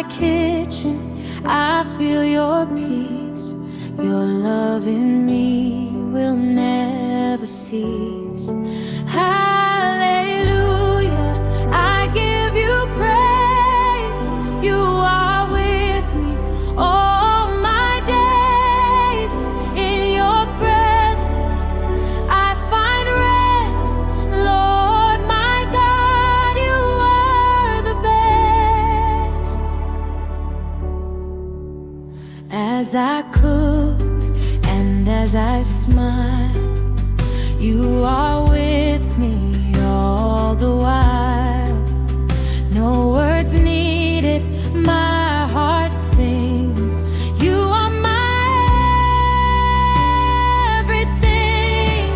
my kitchen, I feel your peace. Your love in me will never cease. Hallelujah, I give you praise. You are with me all my days. In your presence I find rest. Lord my God, you are the best. As I cook and as I smile, you are with me all the while. No words needed, my heart sings. You are my everything.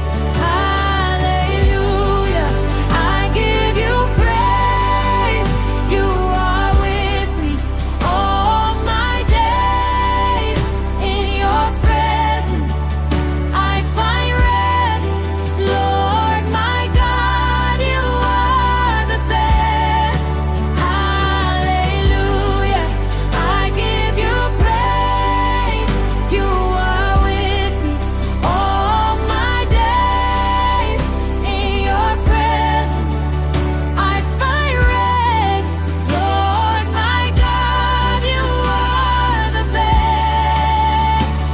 Hallelujah, I give you praise. You are with me all my days. In your presence I find rest. Lord my God, you are the best. Hallelujah, I give you praise. You are with me all my days. In your presence I find rest. Lord my God, you are the best.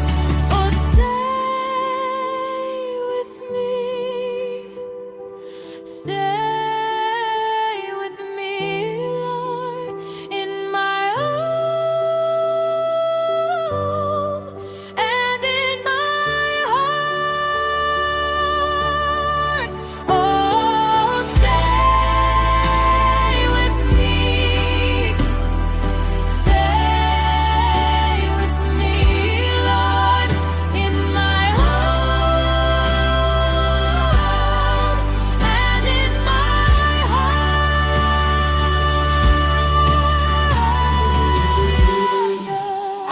Oh, stay with me. Stay with me, Lord, in my home and in my heart. Oh, stay with me. Stay with me, Lord, in my home and in my heart.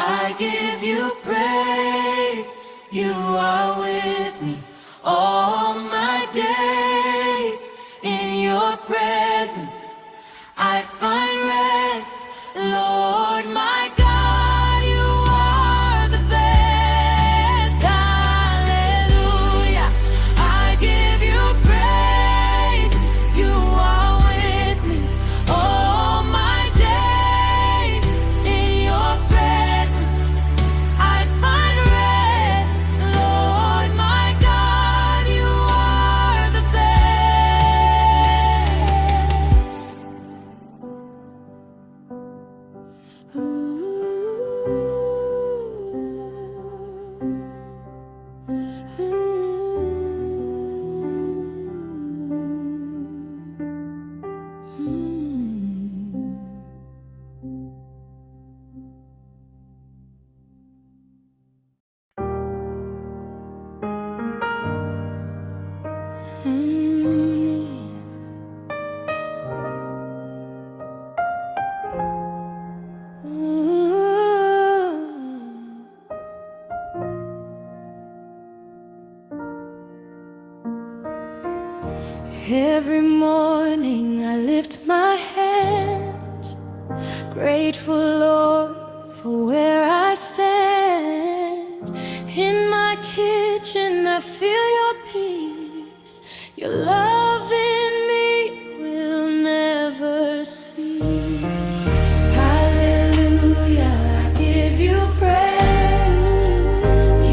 I give you praise. You are with me all my days. In your presence I find rest. Lord my God, you are the best. Hallelujah, I give you praise. You are with me all my days. In your presence I find rest. Lord my God, you are the best. Every morning I lift my hands, grateful, Lord, for where I stand. In my kitchen I feel your peace. Your love in me will never cease. Hallelujah, I give you praise.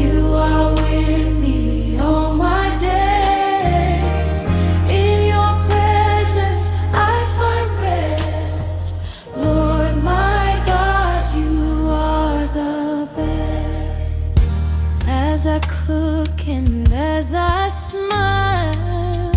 You are with me all my days. In your presence I find rest. Lord my God, you are the best. As I cook and as I smile,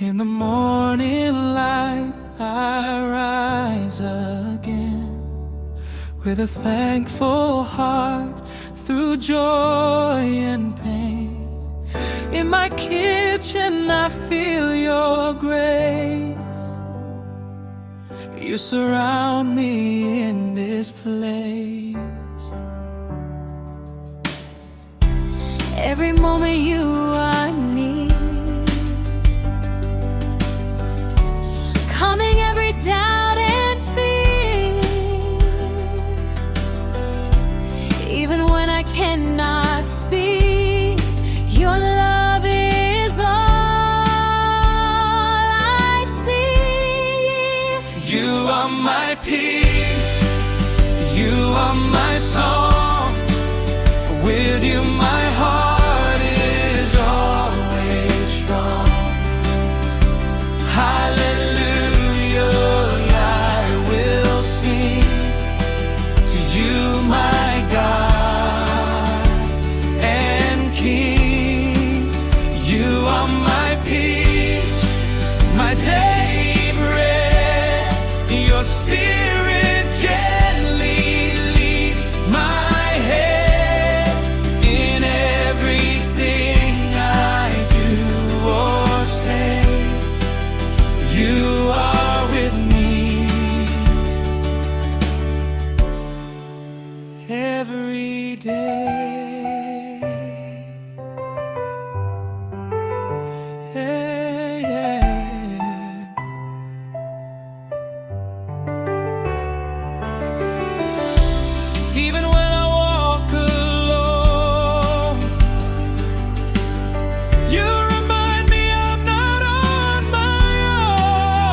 In the morning light I rise again, with a thankful heart through joy and pain. In my kitchen I feel your grace. You surround me in this place. Every moment you are near, calming every doubt and fear. Even when I cannot speak, your love is all I see. You are my peace, you are my song. With you my heart is always strong. Hallelujah, I will sing to you, my God and King. You are my peace, my daily bread. Your spirit gently leads my head in everything I do or say. You are with me every day. Hey, yeah. Even when I walk alone, you remind me I'm not on my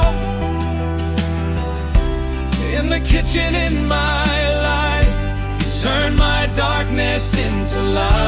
own. In the kitchen, in my life, you turn my darkness into light.